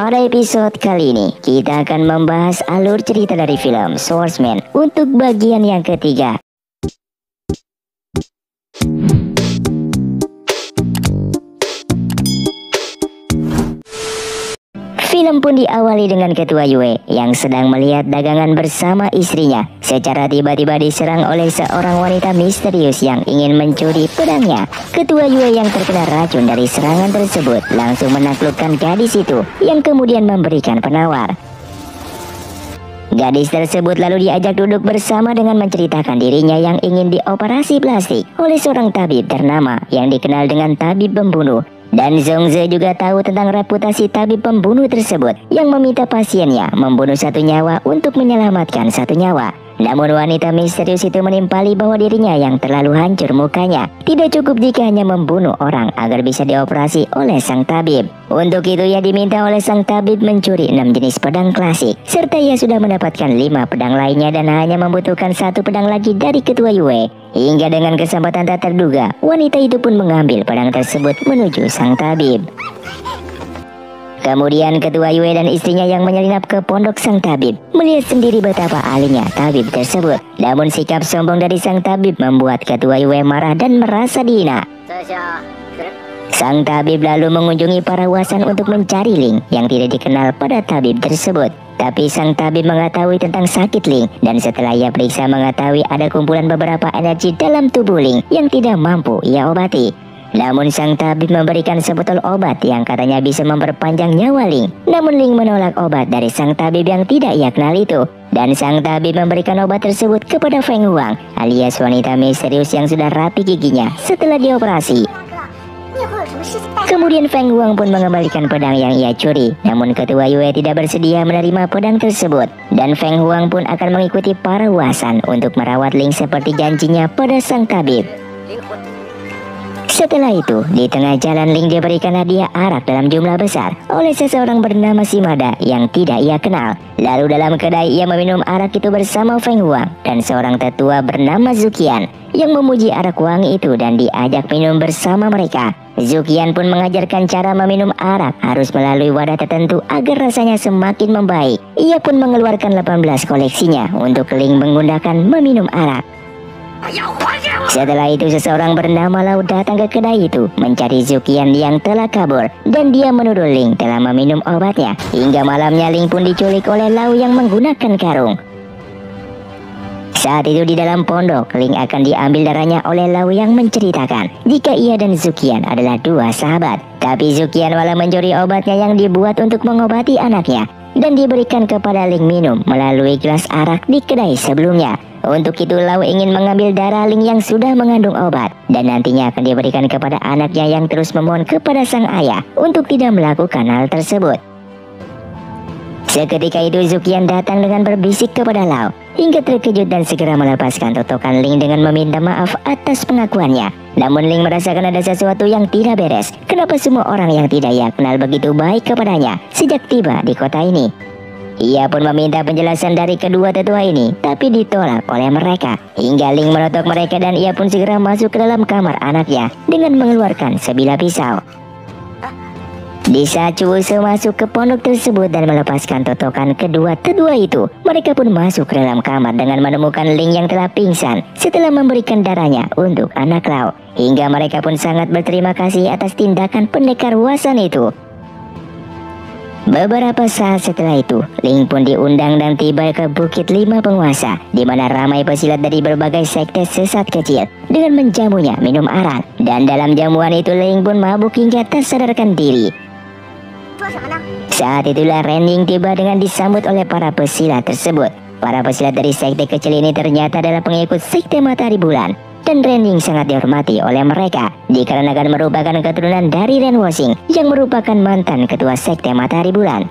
Pada episode kali ini, kita akan membahas alur cerita dari film Swordsman untuk bagian yang ketiga. Film pun diawali dengan Ketua Yue yang sedang melihat dagangan bersama istrinya. Secara tiba-tiba diserang oleh seorang wanita misterius yang ingin mencuri pedangnya. Ketua Yue yang terkena racun dari serangan tersebut langsung menaklukkan gadis itu yang kemudian memberikan penawar. Gadis tersebut lalu diajak duduk bersama dengan menceritakan dirinya yang ingin dioperasi plastik oleh seorang tabib ternama yang dikenal dengan tabib pembunuh. Dan Zhongze juga tahu tentang reputasi tabib pembunuh tersebut yang meminta pasiennya membunuh satu nyawa untuk menyelamatkan satu nyawa. Namun wanita misterius itu menimpali bahwa dirinya yang terlalu hancur mukanya tidak cukup jika hanya membunuh orang agar bisa dioperasi oleh sang tabib. Untuk itu ia diminta oleh sang tabib mencuri 6 jenis pedang klasik, serta ia sudah mendapatkan 5 pedang lainnya dan hanya membutuhkan 1 pedang lagi dari Ketua Yue. Hingga dengan kesempatan tak terduga, wanita itu pun mengambil pedang tersebut menuju sang tabib. Kemudian Ketua Yue dan istrinya yang menyelinap ke pondok sang tabib melihat sendiri betapa ahlinya tabib tersebut. Namun sikap sombong dari sang tabib membuat Ketua Yue marah dan merasa dihina. Sang tabib lalu mengunjungi para wasan untuk mencari Ling yang tidak dikenal pada tabib tersebut. Tapi sang tabib mengetahui tentang sakit Ling, dan setelah ia periksa mengetahui ada kumpulan beberapa energi dalam tubuh Ling yang tidak mampu ia obati. Namun sang tabib memberikan sebotol obat yang katanya bisa memperpanjang nyawa Ling. Namun Ling menolak obat dari sang tabib yang tidak ia kenal itu. Dan sang tabib memberikan obat tersebut kepada Feng Huang alias wanita misterius yang sudah rapi giginya setelah dioperasi. Kemudian Feng Huang pun mengembalikan pedang yang ia curi. Namun Ketua Yue tidak bersedia menerima pedang tersebut. Dan Feng Huang pun akan mengikuti para wasan untuk merawat Ling seperti janjinya pada sang tabib. Setelah itu, di tengah jalan Ling diberikan hadiah arak dalam jumlah besar oleh seseorang bernama Shimada yang tidak ia kenal. Lalu dalam kedai ia meminum arak itu bersama Feng Huang dan seorang tetua bernama Zuqian yang memuji arak wangi itu dan diajak minum bersama mereka. Zuqian pun mengajarkan cara meminum arak harus melalui wadah tertentu agar rasanya semakin membaik. Ia pun mengeluarkan 18 koleksinya untuk Ling menggunakan meminum arak. Setelah itu seseorang bernama Lau datang ke kedai itu mencari Zuqian yang telah kabur, dan dia menuduh Ling telah meminum obatnya. Hingga malamnya Ling pun diculik oleh Lau yang menggunakan karung. Saat itu di dalam pondok, Ling akan diambil darahnya oleh Lau yang menceritakan jika ia dan Zuqian adalah 2 sahabat. Tapi Zuqian malah mencuri obatnya yang dibuat untuk mengobati anaknya dan diberikan kepada Ling minum melalui gelas arak di kedai sebelumnya. Untuk itu Lau ingin mengambil darah Ling yang sudah mengandung obat dan nantinya akan diberikan kepada anaknya yang terus memohon kepada sang ayah untuk tidak melakukan hal tersebut. Seketika itu Zuqian datang dengan berbisik kepada Lau hingga terkejut dan segera melepaskan totokan Ling dengan meminta maaf atas pengakuannya. Namun Ling merasakan ada sesuatu yang tidak beres. Kenapa semua orang yang tidak ia kenal begitu baik kepadanya sejak tiba di kota ini? Ia pun meminta penjelasan dari kedua tetua ini, tapi ditolak oleh mereka. Hingga Ling menotok mereka dan ia pun segera masuk ke dalam kamar anaknya dengan mengeluarkan sebilah pisau. Di saat Chu Wushe masuk ke pondok tersebut dan melepaskan totokan kedua tetua itu, mereka pun masuk ke dalam kamar dengan menemukan Ling yang telah pingsan setelah memberikan darahnya untuk anak Lau. Hingga mereka pun sangat berterima kasih atas tindakan pendekar wasan itu. Beberapa saat setelah itu, Ling pun diundang dan tiba ke Bukit 5 Penguasa, di mana ramai pesilat dari berbagai sekte sesat kecil dengan menjamunya minum arak. Dan dalam jamuan itu Ling pun mabuk hingga tak sadarkan diri. Saat itulah Renning tiba dengan disambut oleh para pesilat tersebut. Para pesilat dari sekte kecil ini ternyata adalah pengikut sekte Matahari Bulan. Dan Renning sangat dihormati oleh mereka dikarenakan merupakan keturunan dari Ren Woxing yang merupakan mantan ketua sekte Matahari Bulan.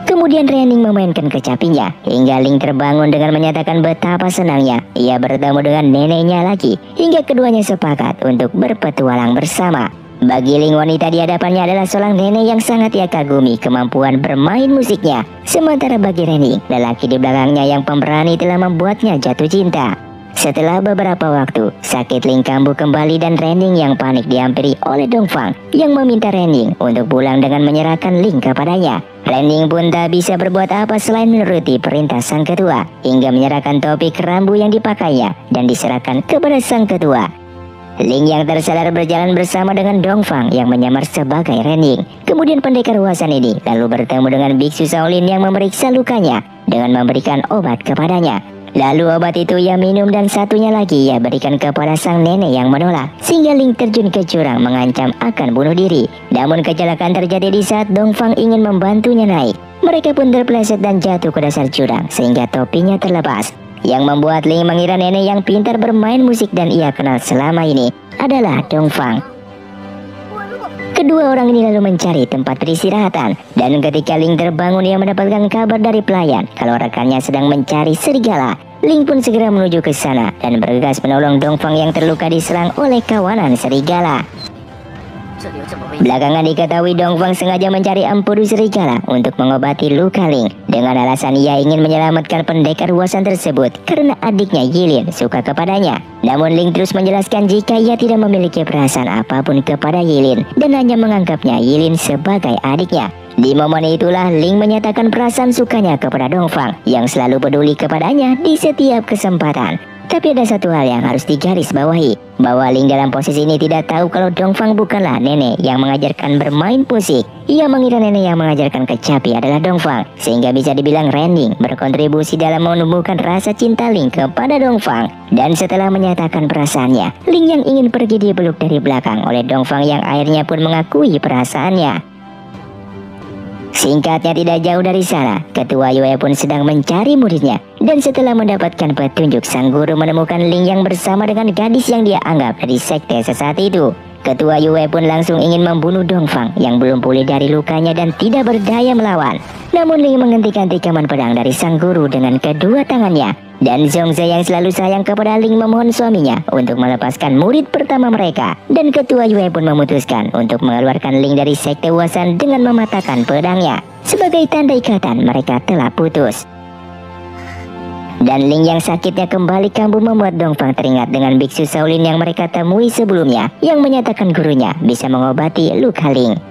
Kemudian Renning memainkan kecapinya hingga Ling terbangun dengan menyatakan betapa senangnya ia bertemu dengan neneknya lagi hingga keduanya sepakat untuk berpetualang bersama. Bagi Ling, wanita di hadapannya adalah seorang nenek yang sangat ia kagumi kemampuan bermain musiknya. Sementara bagi Renning, lelaki di belakangnya yang pemberani telah membuatnya jatuh cinta. Setelah beberapa waktu, sakit Ling kambuh kembali dan Renning yang panik dihampiri oleh Dongfang yang meminta Renning untuk pulang dengan menyerahkan Ling kepadanya. Renning pun tak bisa berbuat apa selain menuruti perintah sang ketua hingga menyerahkan topi kerambu yang dipakainya dan diserahkan kepada sang ketua. Ling yang tersadar berjalan bersama dengan Dongfang yang menyamar sebagai Renning. Kemudian pendekar Huasan ini lalu bertemu dengan biksu Shaolin yang memeriksa lukanya dengan memberikan obat kepadanya. Lalu obat itu ia minum dan satunya lagi ia berikan kepada sang nenek yang menolak, sehingga Ling terjun ke jurang mengancam akan bunuh diri. Namun kecelakaan terjadi di saat Dongfang ingin membantunya naik. Mereka pun terpeleset dan jatuh ke dasar jurang sehingga topinya terlepas, yang membuat Ling mengira nenek yang pintar bermain musik dan ia kenal selama ini adalah Dongfang. Kedua orang ini lalu mencari tempat peristirahatan, dan ketika Ling terbangun ia mendapatkan kabar dari pelayan kalau rekannya sedang mencari serigala. Ling pun segera menuju ke sana dan bergegas menolong Dongfang yang terluka diserang oleh kawanan serigala. Belakangan diketahui Dongfang sengaja mencari empedu serigala untuk mengobati luka Ling dengan alasan ia ingin menyelamatkan pendekar Huasan tersebut karena adiknya Yilin suka kepadanya. Namun Ling terus menjelaskan jika ia tidak memiliki perasaan apapun kepada Yilin dan hanya menganggapnya Yilin sebagai adiknya. Di momen itulah Ling menyatakan perasaan sukanya kepada Dongfang yang selalu peduli kepadanya di setiap kesempatan. Tapi ada satu hal yang harus digarisbawahi, bahwa Ling dalam posisi ini tidak tahu kalau Dongfang bukanlah nenek yang mengajarkan bermain musik. Ia mengira nenek yang mengajarkan kecapi adalah Dongfang, sehingga bisa dibilang Renning berkontribusi dalam menumbuhkan rasa cinta Ling kepada Dongfang. Dan setelah menyatakan perasaannya, Ling yang ingin pergi dipeluk dari belakang oleh Dongfang yang akhirnya pun mengakui perasaannya. Singkatnya tidak jauh dari sana, Ketua Yue pun sedang mencari muridnya. Dan setelah mendapatkan petunjuk, sang guru menemukan Ling yang bersama dengan gadis yang dia anggap dari sekte sesaat itu. Ketua Yue pun langsung ingin membunuh Dongfang yang belum pulih dari lukanya dan tidak berdaya melawan. Namun Ling menghentikan tikaman pedang dari sang guru dengan kedua tangannya. Dan Zhongze yang selalu sayang kepada Ling memohon suaminya untuk melepaskan murid pertama mereka. Dan Ketua Yue pun memutuskan untuk mengeluarkan Ling dari sekte Huasan dengan mematahkan pedangnya. Sebagai tanda ikatan mereka telah putus. Dan Ling yang sakitnya kembali kambuh membuat Dongfang teringat dengan biksu Shaolin yang mereka temui sebelumnya, yang menyatakan gurunya bisa mengobati luka Ling.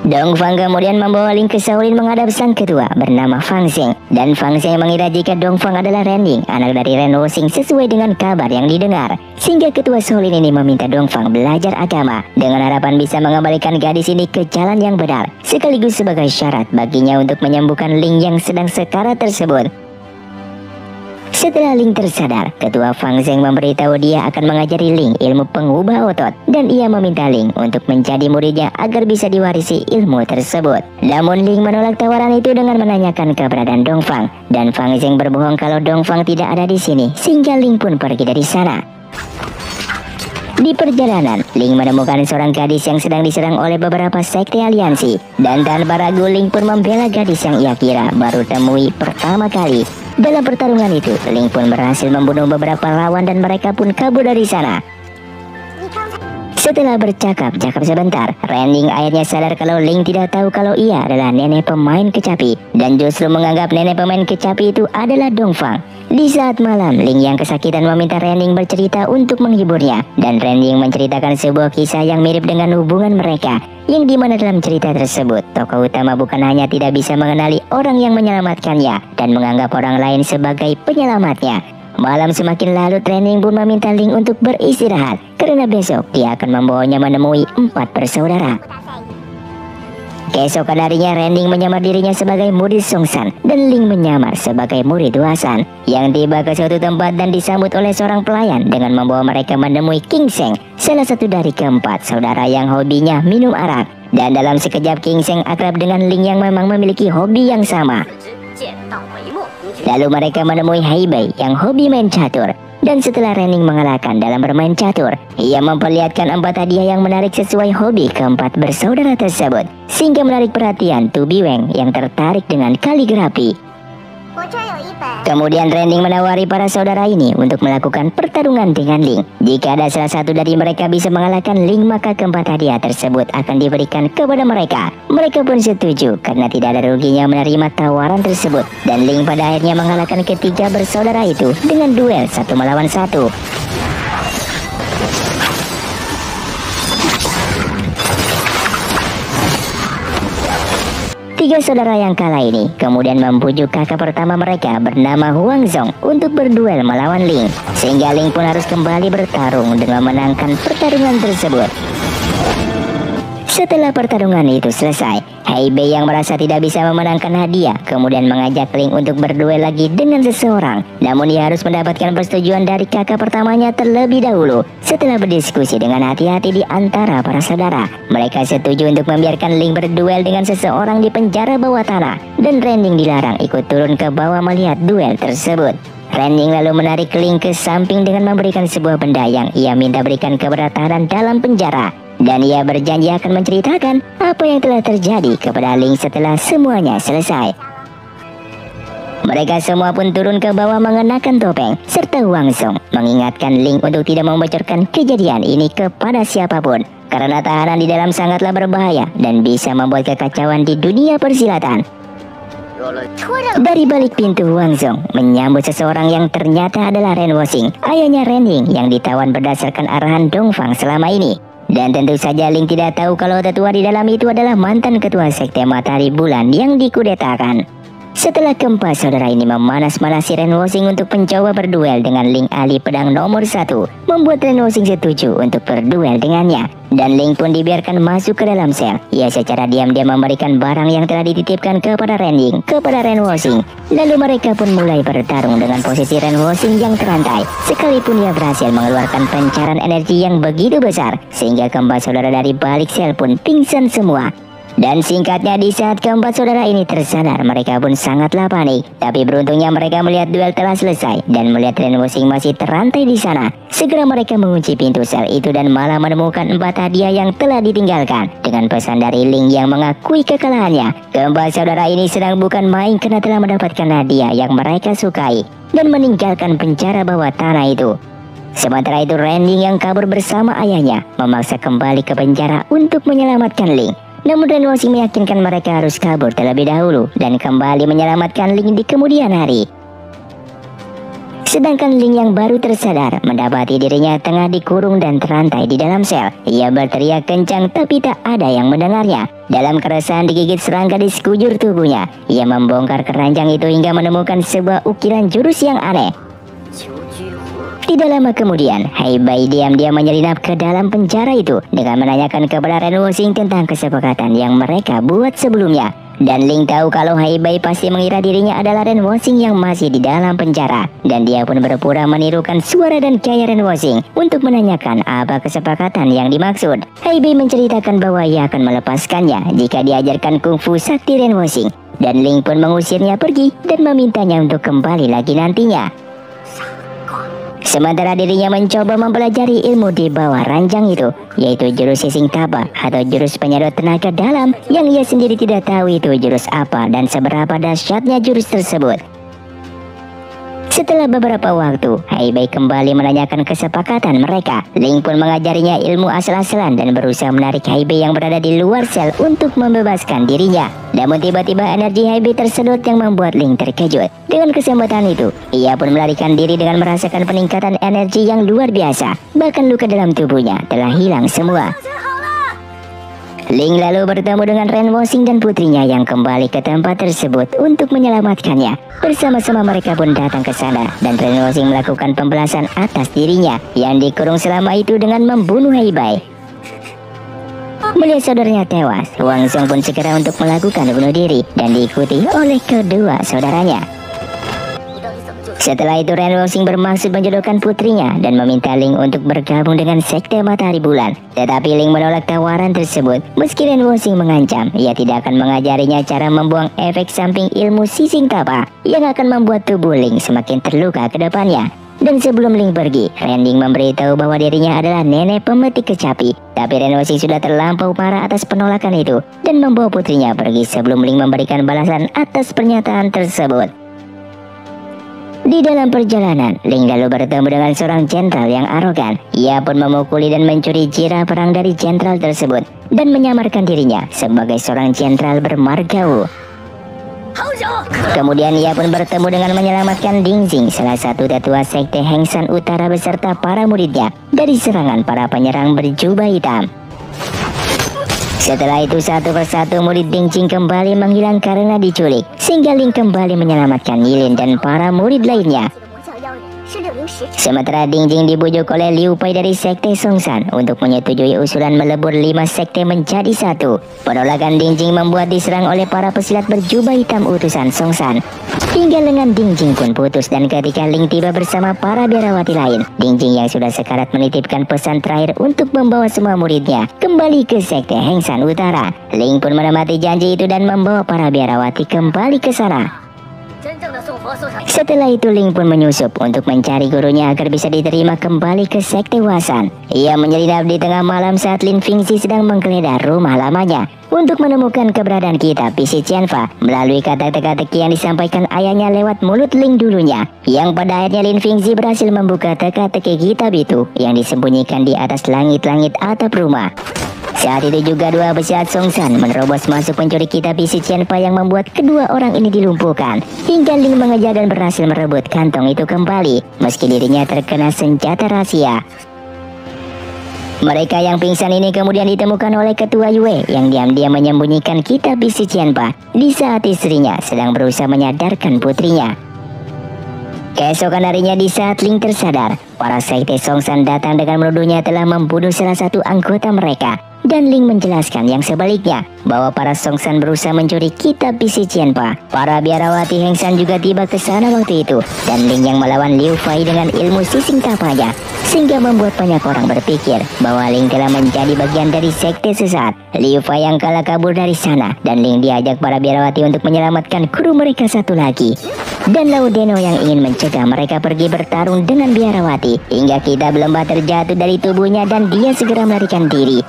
Dongfang kemudian membawa Ling ke Shaolin menghadap sang ketua bernama Fang Zheng. Dan Fang Zheng mengira jika Dongfang adalah Renning, anak dari Ren Woxing sesuai dengan kabar yang didengar. Sehingga ketua Shaolin ini meminta Dongfang belajar agama dengan harapan bisa mengembalikan gadis ini ke jalan yang benar, sekaligus sebagai syarat baginya untuk menyembuhkan Ling yang sedang sekarat tersebut. Setelah Ling tersadar, Ketua Fang Zheng memberitahu dia akan mengajari Ling ilmu pengubah otot, dan ia meminta Ling untuk menjadi muridnya agar bisa diwarisi ilmu tersebut. Namun Ling menolak tawaran itu dengan menanyakan keberadaan Dongfang, dan Fang Zheng berbohong kalau Dongfang tidak ada di sini, sehingga Ling pun pergi dari sana. Di perjalanan, Ling menemukan seorang gadis yang sedang diserang oleh beberapa sekte aliansi, dan tanpa ragu Ling pun membela gadis yang ia kira baru temui pertama kali. Dalam pertarungan itu, Ling pun berhasil membunuh beberapa lawan dan mereka pun kabur dari sana. Setelah bercakap-cakap sebentar, Renning akhirnya sadar kalau Ling tidak tahu kalau ia adalah nenek pemain kecapi, dan justru menganggap nenek pemain kecapi itu adalah Dongfang. Di saat malam, Ling yang kesakitan meminta Renning bercerita untuk menghiburnya, dan Renning menceritakan sebuah kisah yang mirip dengan hubungan mereka, yang dimana dalam cerita tersebut, tokoh utama bukan hanya tidak bisa mengenali orang yang menyelamatkannya dan menganggap orang lain sebagai penyelamatnya. Malam semakin larut, Renning pun meminta Ling untuk beristirahat karena besok dia akan membawanya menemui 4 bersaudara. Keesokan harinya, Renning menyamar dirinya sebagai murid Songsan dan Ling menyamar sebagai murid Huasan, yang tiba ke suatu tempat dan disambut oleh seorang pelayan dengan membawa mereka menemui King Seng, salah satu dari keempat saudara yang hobinya minum arak. Dan dalam sekejap King Seng akrab dengan Ling yang memang memiliki hobi yang sama. Lalu mereka menemui Heibei yang hobi main catur. Dan setelah Renning mengalahkan dalam bermain catur, ia memperlihatkan 4 hadiah yang menarik sesuai hobi keempat bersaudara tersebut, sehingga menarik perhatian Tu Biweng yang tertarik dengan kaligrafi. Kemudian Rending menawari para saudara ini untuk melakukan pertarungan dengan Ling. Jika ada salah satu dari mereka bisa mengalahkan Ling, maka keempat hadiah tersebut akan diberikan kepada mereka. Mereka pun setuju karena tidak ada ruginya menerima tawaran tersebut. Dan Ling pada akhirnya mengalahkan ketiga bersaudara itu dengan duel 1 melawan 1. Tiga saudara yang kalah ini kemudian membujuk kakak pertama mereka bernama Huang Zhong untuk berduel melawan Ling, sehingga Ling pun harus kembali bertarung dan memenangkan pertarungan tersebut. Setelah pertarungan itu selesai, Hei Bei yang merasa tidak bisa memenangkan hadiah kemudian mengajak Ling untuk berduel lagi dengan seseorang. Namun ia harus mendapatkan persetujuan dari kakak pertamanya terlebih dahulu. Setelah berdiskusi dengan hati-hati di antara para saudara, mereka setuju untuk membiarkan Ling berduel dengan seseorang di penjara bawah tanah, dan Rending dilarang ikut turun ke bawah melihat duel tersebut. Rending lalu menarik Ling ke samping dengan memberikan sebuah benda yang ia minta berikan kepada tahanan dalam penjara. Dan ia berjanji akan menceritakan apa yang telah terjadi kepada Ling setelah semuanya selesai. Mereka semua pun turun ke bawah mengenakan topeng, serta Huang Zhong mengingatkan Ling untuk tidak membocorkan kejadian ini kepada siapapun, karena tahanan di dalam sangatlah berbahaya dan bisa membuat kekacauan di dunia persilatan. Dari balik pintu, Huang Zhong menyambut seseorang yang ternyata adalah Ren Woxing, ayahnya Rending yang ditawan berdasarkan arahan Dongfang selama ini. Dan tentu saja Ling tidak tahu kalau tetua di dalam itu adalah mantan ketua sekte Matahari Bulan yang dikudetakan. Setelah keempat saudara ini memanas-manasi Ren Woxing untuk mencoba berduel dengan Ling ahli pedang nomor 1, membuat Ren Woxing setuju untuk berduel dengannya. Dan Ling pun dibiarkan masuk ke dalam sel. Ia secara diam-diam memberikan barang yang telah dititipkan kepada Rending kepada Ren Woxing. Lalu mereka pun mulai bertarung dengan posisi Ren Woxing yang terantai. Sekalipun ia berhasil mengeluarkan pancaran energi yang begitu besar, sehingga keempat saudara dari balik sel pun pingsan semua. Dan singkatnya, di saat keempat saudara ini tersadar, mereka pun sangatlah panik. Tapi beruntungnya mereka melihat duel telah selesai dan melihat Ren Woxing masih terantai di sana. Segera mereka mengunci pintu sel itu dan malah menemukan 4 hadiah yang telah ditinggalkan. Dengan pesan dari Ling yang mengakui kekalahannya, keempat saudara ini sedang bukan main karena telah mendapatkan hadiah yang mereka sukai dan meninggalkan penjara bawah tanah itu. Sementara itu Rending yang kabur bersama ayahnya memaksa kembali ke penjara untuk menyelamatkan Ling. Namun Ren Woxing meyakinkan mereka harus kabur terlebih dahulu dan kembali menyelamatkan Ling di kemudian hari. Sedangkan Ling yang baru tersadar mendapati dirinya tengah dikurung dan terantai di dalam sel. Ia berteriak kencang tapi tak ada yang mendengarnya. Dalam keresahan digigit serangga di sekujur tubuhnya, ia membongkar keranjang itu hingga menemukan sebuah ukiran jurus yang aneh. Tidak lama kemudian, Hei Bei diam-diam menyelinap ke dalam penjara itu dengan menanyakan kepada Ren Woxing tentang kesepakatan yang mereka buat sebelumnya. Dan Ling tahu kalau Hei Bei pasti mengira dirinya adalah Ren Woxing yang masih di dalam penjara. Dan dia pun berpura menirukan suara dan gaya Ren Woxing untuk menanyakan apa kesepakatan yang dimaksud. Hei Bei menceritakan bahwa ia akan melepaskannya jika diajarkan kungfu sakti Ren Woxing. Dan Ling pun mengusirnya pergi dan memintanya untuk kembali lagi nantinya. Sementara dirinya mencoba mempelajari ilmu di bawah ranjang itu, yaitu jurus Sising Tapa atau jurus penyedot tenaga dalam, yang ia sendiri tidak tahu itu jurus apa dan seberapa dahsyatnya jurus tersebut. Setelah beberapa waktu, Hei Bei kembali menanyakan kesepakatan mereka. Ling pun mengajarinya ilmu asal-asalan dan berusaha menarik Hei Bei yang berada di luar sel untuk membebaskan dirinya. Namun tiba-tiba energi Hei Bei tersedot yang membuat Ling terkejut. Dengan kesempatan itu, ia pun melarikan diri dengan merasakan peningkatan energi yang luar biasa. Bahkan luka dalam tubuhnya telah hilang semua. Ling lalu bertemu dengan Ren Woxing dan putrinya yang kembali ke tempat tersebut untuk menyelamatkannya. Bersama-sama mereka pun datang ke sana dan Ren Woxing melakukan pembalasan atas dirinya yang dikurung selama itu dengan membunuh Hei Bei. Melihat saudaranya tewas, Huang Zhong pun segera untuk melakukan bunuh diri dan diikuti oleh kedua saudaranya. Setelah itu Ren Woxing bermaksud menjodohkan putrinya dan meminta Ling untuk bergabung dengan sekte Matahari Bulan. Tetapi Ling menolak tawaran tersebut. Meski Ren Woxing mengancam ia tidak akan mengajarinya cara membuang efek samping ilmu Sising Tapa yang akan membuat tubuh Ling semakin terluka ke depannya. Dan sebelum Ling pergi, Rending memberitahu bahwa dirinya adalah nenek pemetik kecapi. Tapi Ren Woxing sudah terlampau marah atas penolakan itu dan membawa putrinya pergi sebelum Ling memberikan balasan atas pernyataan tersebut. Di dalam perjalanan, Ling lalu bertemu dengan seorang jenderal yang arogan. Ia pun memukuli dan mencuri jirah perang dari jenderal tersebut dan menyamarkan dirinya sebagai seorang jenderal bermargawu. Kemudian ia pun bertemu dengan menyelamatkan Ding Jing, salah satu tetua sekte Heng San Utara beserta para muridnya dari serangan para penyerang berjubah hitam. Setelah itu satu persatu murid Ding Jing kembali menghilang karena diculik, sehingga Ling kembali menyelamatkan Yilin dan para murid lainnya. Sementara Ding Jing dibujuk oleh Liu Pai dari sekte Songsan untuk menyetujui usulan melebur 5 sekte menjadi satu. Penolakan Ding Jing membuat diserang oleh para pesilat berjubah hitam utusan Songsan, hingga lengan Ding Jing pun putus. Dan ketika Ling tiba bersama para biarawati lain, Ding Jing yang sudah sekarat menitipkan pesan terakhir untuk membawa semua muridnya kembali ke sekte Heng San Utara. Ling pun menepati janji itu dan membawa para biarawati kembali ke sana. Setelah itu Ling pun menyusup untuk mencari gurunya agar bisa diterima kembali ke sekte Wasan. Ia menyelinap di tengah malam saat Lin Fingxi sedang menggeledah rumah lamanya untuk menemukan keberadaan kitab Bisi Qianfa melalui kata teka-teki yang disampaikan ayahnya lewat mulut Ling dulunya, yang pada akhirnya Lin Fingxi berhasil membuka teka-teki kitab itu yang disembunyikan di atas langit-langit atap rumah. Saat itu juga dua pesilat Songsan menerobos masuk mencuri kitab Bisi Qianfa yang membuat kedua orang ini dilumpuhkan, hingga Ling mengejar dan berhasil merebut kantong itu kembali meski dirinya terkena senjata rahasia. Mereka yang pingsan ini kemudian ditemukan oleh ketua Yue yang diam-diam menyembunyikan kitab Bisi Qianfa di saat istrinya sedang berusaha menyadarkan putrinya. Keesokan harinya di saat Ling tersadar, para sekte Songsan datang dengan menuduhnya telah membunuh salah satu anggota mereka. Dan Ling menjelaskan yang sebaliknya, bahwa para Songsan berusaha mencuri kitab Bisi Qianfa. Para biarawati Heng San juga tiba ke sana waktu itu, dan Ling yang melawan Liu Fai dengan ilmu sising tapanya, sehingga membuat banyak orang berpikir bahwa Ling telah menjadi bagian dari sekte sesat. Liu Fai yang kalah kabur dari sana, dan Ling diajak para biarawati untuk menyelamatkan guru mereka satu lagi. Dan Lao Deno yang ingin mencegah mereka pergi bertarung dengan biarawati, hingga kitab lembah terjatuh dari tubuhnya dan dia segera melarikan diri.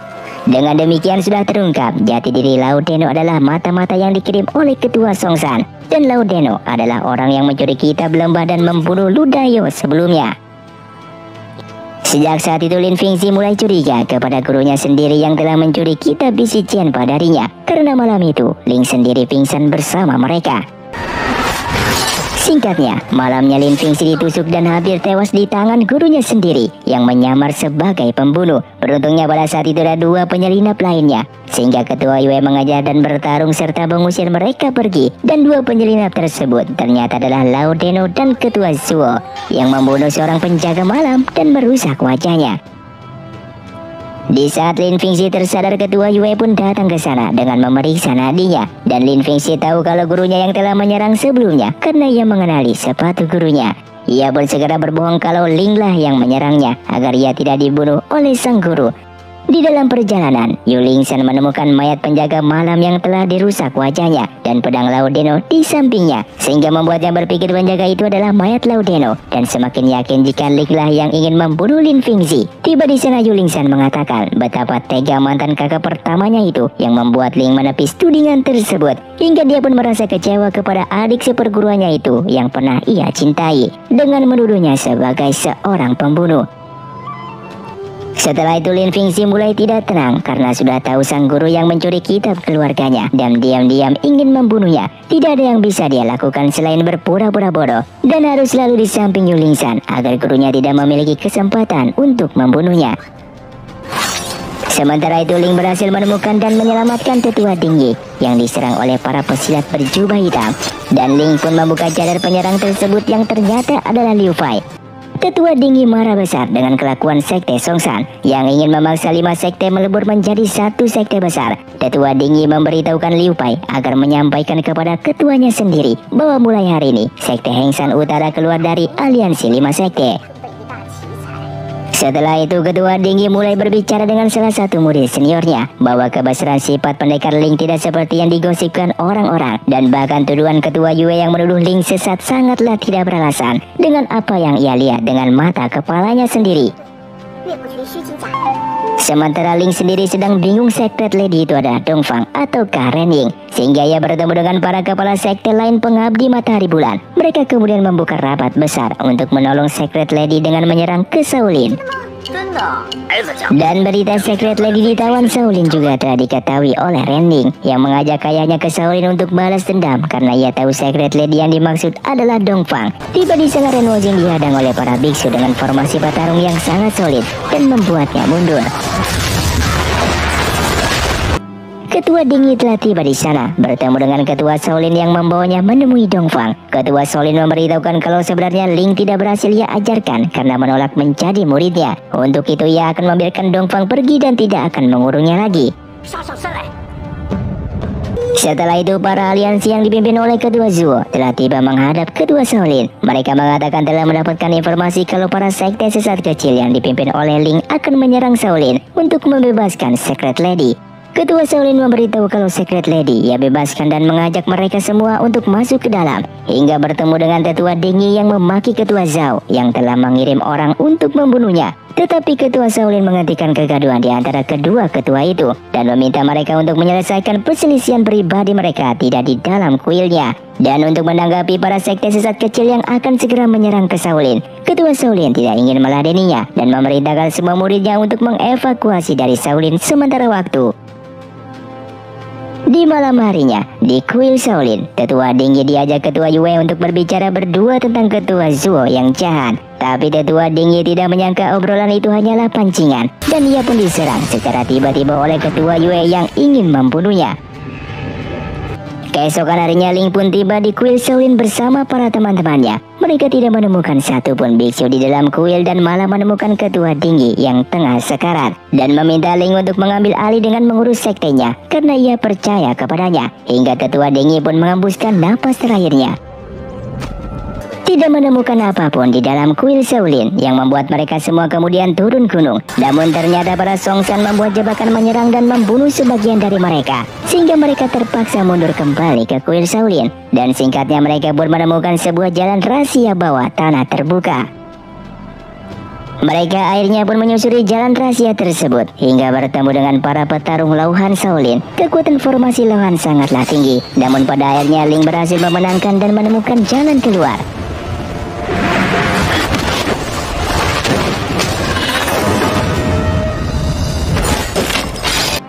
Dengan demikian sudah terungkap jati diri Lao Deno adalah mata-mata yang dikirim oleh ketua Songsan, dan Lao Deno adalah orang yang mencuri kitab lembah dan membunuh Lu Dayo sebelumnya. Sejak saat itu Lin Fingxi mulai curiga kepada gurunya sendiri yang telah mencuri kitab Bisi Qianfa darinya, karena malam itu Ling sendiri pingsan bersama mereka. Singkatnya, malamnya Lin Fingxi ditusuk dan hampir tewas di tangan gurunya sendiri yang menyamar sebagai pembunuh. Beruntungnya pada saat itu ada dua penyelinap lainnya, sehingga ketua Yue mengajar dan bertarung serta mengusir mereka pergi. Dan dua penyelinap tersebut ternyata adalah Lao Deno dan ketua Zuo yang membunuh seorang penjaga malam dan merusak wajahnya. Di saat Lin Fingxi tersadar, ketua Yue pun datang ke sana dengan memeriksa nadinya, dan Lin Fingxi tahu kalau gurunya yang telah menyerang sebelumnya karena ia mengenali sepatu gurunya. Ia pun segera berbohong kalau Ling lah yang menyerangnya agar ia tidak dibunuh oleh sang guru. Di dalam perjalanan, Yu Lingsan menemukan mayat penjaga malam yang telah dirusak wajahnya dan pedang Lao Deno di sampingnya, sehingga membuatnya berpikir penjaga itu adalah mayat Lao Deno dan semakin yakin jika Ling lah yang ingin membunuh Lin Fingxi. Tiba di sana Yu Lingsan mengatakan betapa tega mantan kakak pertamanya itu yang membuat Ling menepis tudingan tersebut, hingga dia pun merasa kecewa kepada adik seperguruannya itu yang pernah ia cintai dengan menuduhnya sebagai seorang pembunuh. Setelah itu Lin Fingxi mulai tidak tenang karena sudah tahu sang guru yang mencuri kitab keluarganya dan diam-diam ingin membunuhnya. Tidak ada yang bisa dia lakukan selain berpura-pura bodoh dan harus selalu di samping Yu Lingsan agar gurunya tidak memiliki kesempatan untuk membunuhnya. Sementara itu Ling berhasil menemukan dan menyelamatkan tetua tinggi yang diserang oleh para pesilat berjubah hitam, dan Ling pun membuka cadar penyerang tersebut yang ternyata adalah Liu Fai. Tetua Dinggi marah besar dengan kelakuan sekte Songsan yang ingin memaksa 5 sekte melebur menjadi satu sekte besar. Tetua Dinggi memberitahukan Liu Pai agar menyampaikan kepada ketuanya sendiri bahwa mulai hari ini sekte Heng San Utara keluar dari aliansi 5 sekte. Setelah itu ketua Dinggi mulai berbicara dengan salah satu murid seniornya bahwa kebesaran sifat pendekar Ling tidak seperti yang digosipkan orang-orang, dan bahkan tuduhan ketua Yue yang menuduh Ling sesat sangatlah tidak beralasan dengan apa yang ia lihat dengan mata kepalanya sendiri. Sementara Ling sendiri sedang bingung Secret Lady itu adalah Dongfang ataukah Ren Ying, sehingga ia bertemu dengan para kepala sekte lain pengabdi matahari bulan. Mereka kemudian membuka rapat besar untuk menolong Secret Lady dengan menyerang ke Shaolin. Dan berita Secret Lady ditawan Shaolin juga telah diketahui oleh Ren Ying, yang mengajak ayahnya ke Shaolin untuk balas dendam karena ia tahu Secret Lady yang dimaksud adalah Dongfang. Tiba di sana Ren Wosing dihadang oleh para biksu dengan formasi Batarung yang sangat solid dan membuatnya mundur. Ketua Dingyi telah tiba di sana, bertemu dengan Ketua Shaolin yang membawanya menemui Dongfang. Ketua Shaolin memberitahukan kalau sebenarnya Ling tidak berhasil ia ajarkan karena menolak menjadi muridnya. Untuk itu ia akan membiarkan Dongfang pergi dan tidak akan mengurungnya lagi. Setelah itu para aliansi yang dipimpin oleh Ketua Zuo telah tiba menghadap Ketua Shaolin. Mereka mengatakan telah mendapatkan informasi kalau para sekte sesat kecil yang dipimpin oleh Ling akan menyerang Shaolin untuk membebaskan Secret Lady. Ketua Shaolin memberitahu kalau Secret Lady ia bebaskan dan mengajak mereka semua untuk masuk ke dalam, hingga bertemu dengan Tetua Dingyi yang memaki Ketua Zhao yang telah mengirim orang untuk membunuhnya. Tetapi Ketua Shaolin menghentikan kegaduhan di antara kedua ketua itu dan meminta mereka untuk menyelesaikan perselisihan pribadi mereka tidak di dalam kuilnya. Dan untuk menanggapi para sekte sesat kecil yang akan segera menyerang ke Shaolin, Ketua Shaolin tidak ingin meladeninya dan memerintahkan semua muridnya untuk mengevakuasi dari Shaolin sementara waktu. Di malam harinya, di kuil Shaolin, Tetua Dingyi diajak Ketua Yue untuk berbicara berdua tentang Ketua Zuo yang jahat. Tapi Tetua Dingyi tidak menyangka obrolan itu hanyalah pancingan, dan ia pun diserang secara tiba-tiba oleh Ketua Yue yang ingin membunuhnya. Keesokan harinya Ling pun tiba di kuil Shaolin bersama para teman-temannya. Mereka tidak menemukan satupun biksu di dalam kuil dan malah menemukan Ketua Dingyi yang tengah sekarat dan meminta Ling untuk mengambil alih dengan mengurus sektenya karena ia percaya kepadanya. Hingga Ketua Dingyi pun mengembuskan napas terakhirnya. Tidak menemukan apapun di dalam kuil Shaolin yang membuat mereka semua kemudian turun gunung. Namun ternyata para Songsan membuat jebakan menyerang dan membunuh sebagian dari mereka, sehingga mereka terpaksa mundur kembali ke kuil Shaolin. Dan singkatnya mereka pun menemukan sebuah jalan rahasia bawah tanah terbuka. Mereka akhirnya pun menyusuri jalan rahasia tersebut hingga bertemu dengan para petarung Lauhan Shaolin. Kekuatan formasi Lauhan sangatlah tinggi, namun pada akhirnya Ling berhasil memenangkan dan menemukan jalan keluar.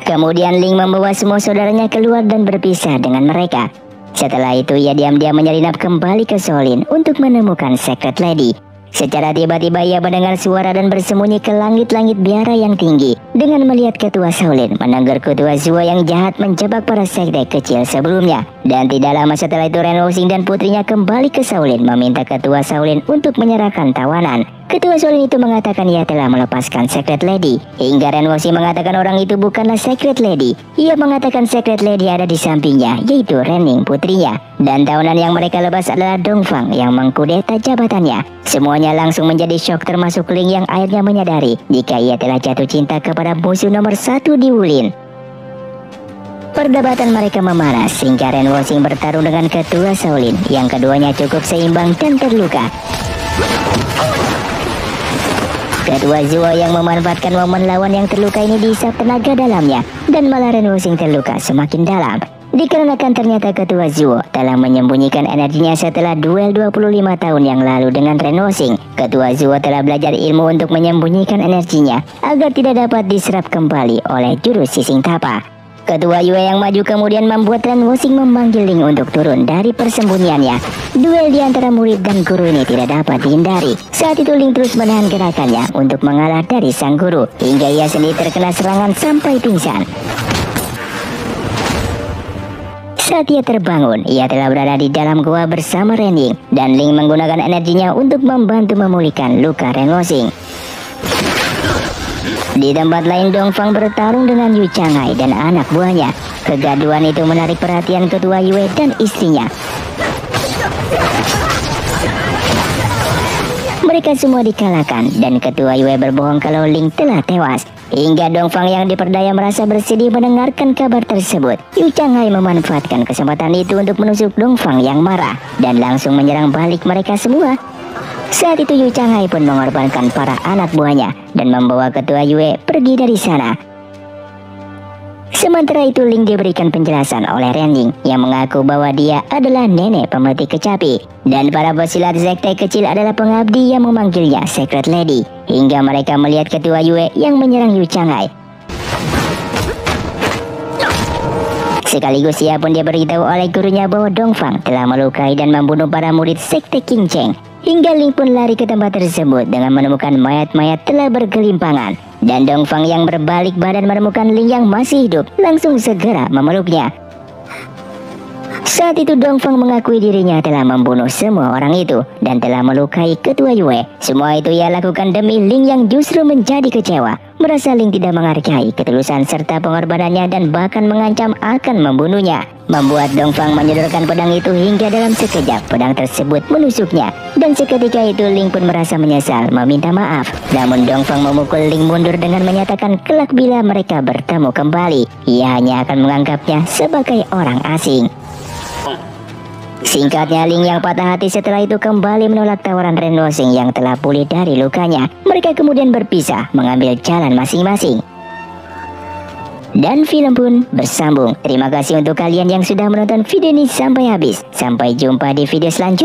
Kemudian Ling membawa semua saudaranya keluar dan berpisah dengan mereka. Setelah itu ia diam-diam menyelinap kembali ke Shaolin untuk menemukan Secret Lady. Secara tiba-tiba ia mendengar suara dan bersembunyi ke langit-langit biara yang tinggi. Dengan melihat Ketua Shaolin menegur Ketua Zuo yang jahat menjebak para sekte kecil sebelumnya. Dan tidak lama setelah itu Ren Wosing dan putrinya kembali ke Shaolin meminta Ketua Shaolin untuk menyerahkan tawanan. Ketua Shaolin itu mengatakan ia telah melepaskan Secret Lady. Hingga Ren Wosing mengatakan orang itu bukanlah Secret Lady. Ia mengatakan Secret Lady ada di sampingnya, yaitu Ren Ying putrinya. Dan tawanan yang mereka lepas adalah Dongfang yang mengkudeta jabatannya. Semuanya langsung menjadi syok termasuk Ling yang akhirnya menyadari jika ia telah jatuh cinta kepada musuh nomor 1 di Wulin. Perdebatan mereka memanas hingga Ren Wosing bertarung dengan Ketua Shaolin yang keduanya cukup seimbang dan terluka. Ketua Zuo yang memanfaatkan momen lawan yang terluka ini dihisap tenaga dalamnya dan malah Ren Wosing terluka semakin dalam. Dikarenakan ternyata Ketua Zuo telah menyembunyikan energinya setelah duel 25 tahun yang lalu dengan Ren Wosing. Ketua Zuo telah belajar ilmu untuk menyembunyikan energinya agar tidak dapat diserap kembali oleh jurus Sising Tapa. Ketua Yue yang maju kemudian membuat Ren Wosing memanggil Ling untuk turun dari persembunyiannya. Duel di antara murid dan guru ini tidak dapat dihindari. Saat itu Ling terus menahan gerakannya untuk mengalah dari sang guru hingga ia sendiri terkena serangan sampai pingsan. Saat ia terbangun, ia telah berada di dalam gua bersama Ren Ying dan Ling menggunakan energinya untuk membantu memulihkan luka Ren Wosing. Di tempat lain Dongfang bertarung dengan Yu Changhai dan anak buahnya. Kegaduhan itu menarik perhatian Ketua Yue dan istrinya. Mereka semua dikalahkan dan Ketua Yue berbohong kalau Ling telah tewas. Hingga Dongfang yang diperdaya merasa bersedih mendengarkan kabar tersebut. Yu Changhai memanfaatkan kesempatan itu untuk menusuk Dongfang yang marah dan langsung menyerang balik mereka semua. Saat itu Yu Changhai pun mengorbankan para anak buahnya dan membawa ketua Yue pergi dari sana. Sementara itu Ling diberikan penjelasan oleh Renjing yang mengaku bahwa dia adalah nenek pemetik kecapi dan para pesilat sekte kecil adalah pengabdi yang memanggilnya Secret Lady, hingga mereka melihat ketua Yue yang menyerang Yu Changhai. Sekaligus ia pun diberitahu oleh gurunya bahwa Dongfang telah melukai dan membunuh para murid sekte King Cheng, hingga Ling pun lari ke tempat tersebut dengan menemukan mayat-mayat telah bergelimpangan. Dan Dongfang yang berbalik badan menemukan Ling yang masih hidup, langsung segera memeluknya. Saat itu Dongfang mengakui dirinya telah membunuh semua orang itu dan telah melukai ketua Yue. Semua itu ia lakukan demi Ling yang justru menjadi kecewa, merasa Ling tidak menghargai ketulusan serta pengorbanannya dan bahkan mengancam akan membunuhnya. Membuat Dongfang menyodorkan pedang itu hingga dalam sekejap pedang tersebut menusuknya. Dan seketika itu Ling pun merasa menyesal meminta maaf. Namun Dongfang memukul Ling mundur dengan menyatakan kelak bila mereka bertemu kembali, ia hanya akan menganggapnya sebagai orang asing. Singkatnya, Ling yang patah hati setelah itu kembali menolak tawaran Ren Woxing yang telah pulih dari lukanya. Mereka kemudian berpisah mengambil jalan masing-masing. Dan film pun bersambung. Terima kasih untuk kalian yang sudah menonton video ini sampai habis. Sampai jumpa di video selanjutnya.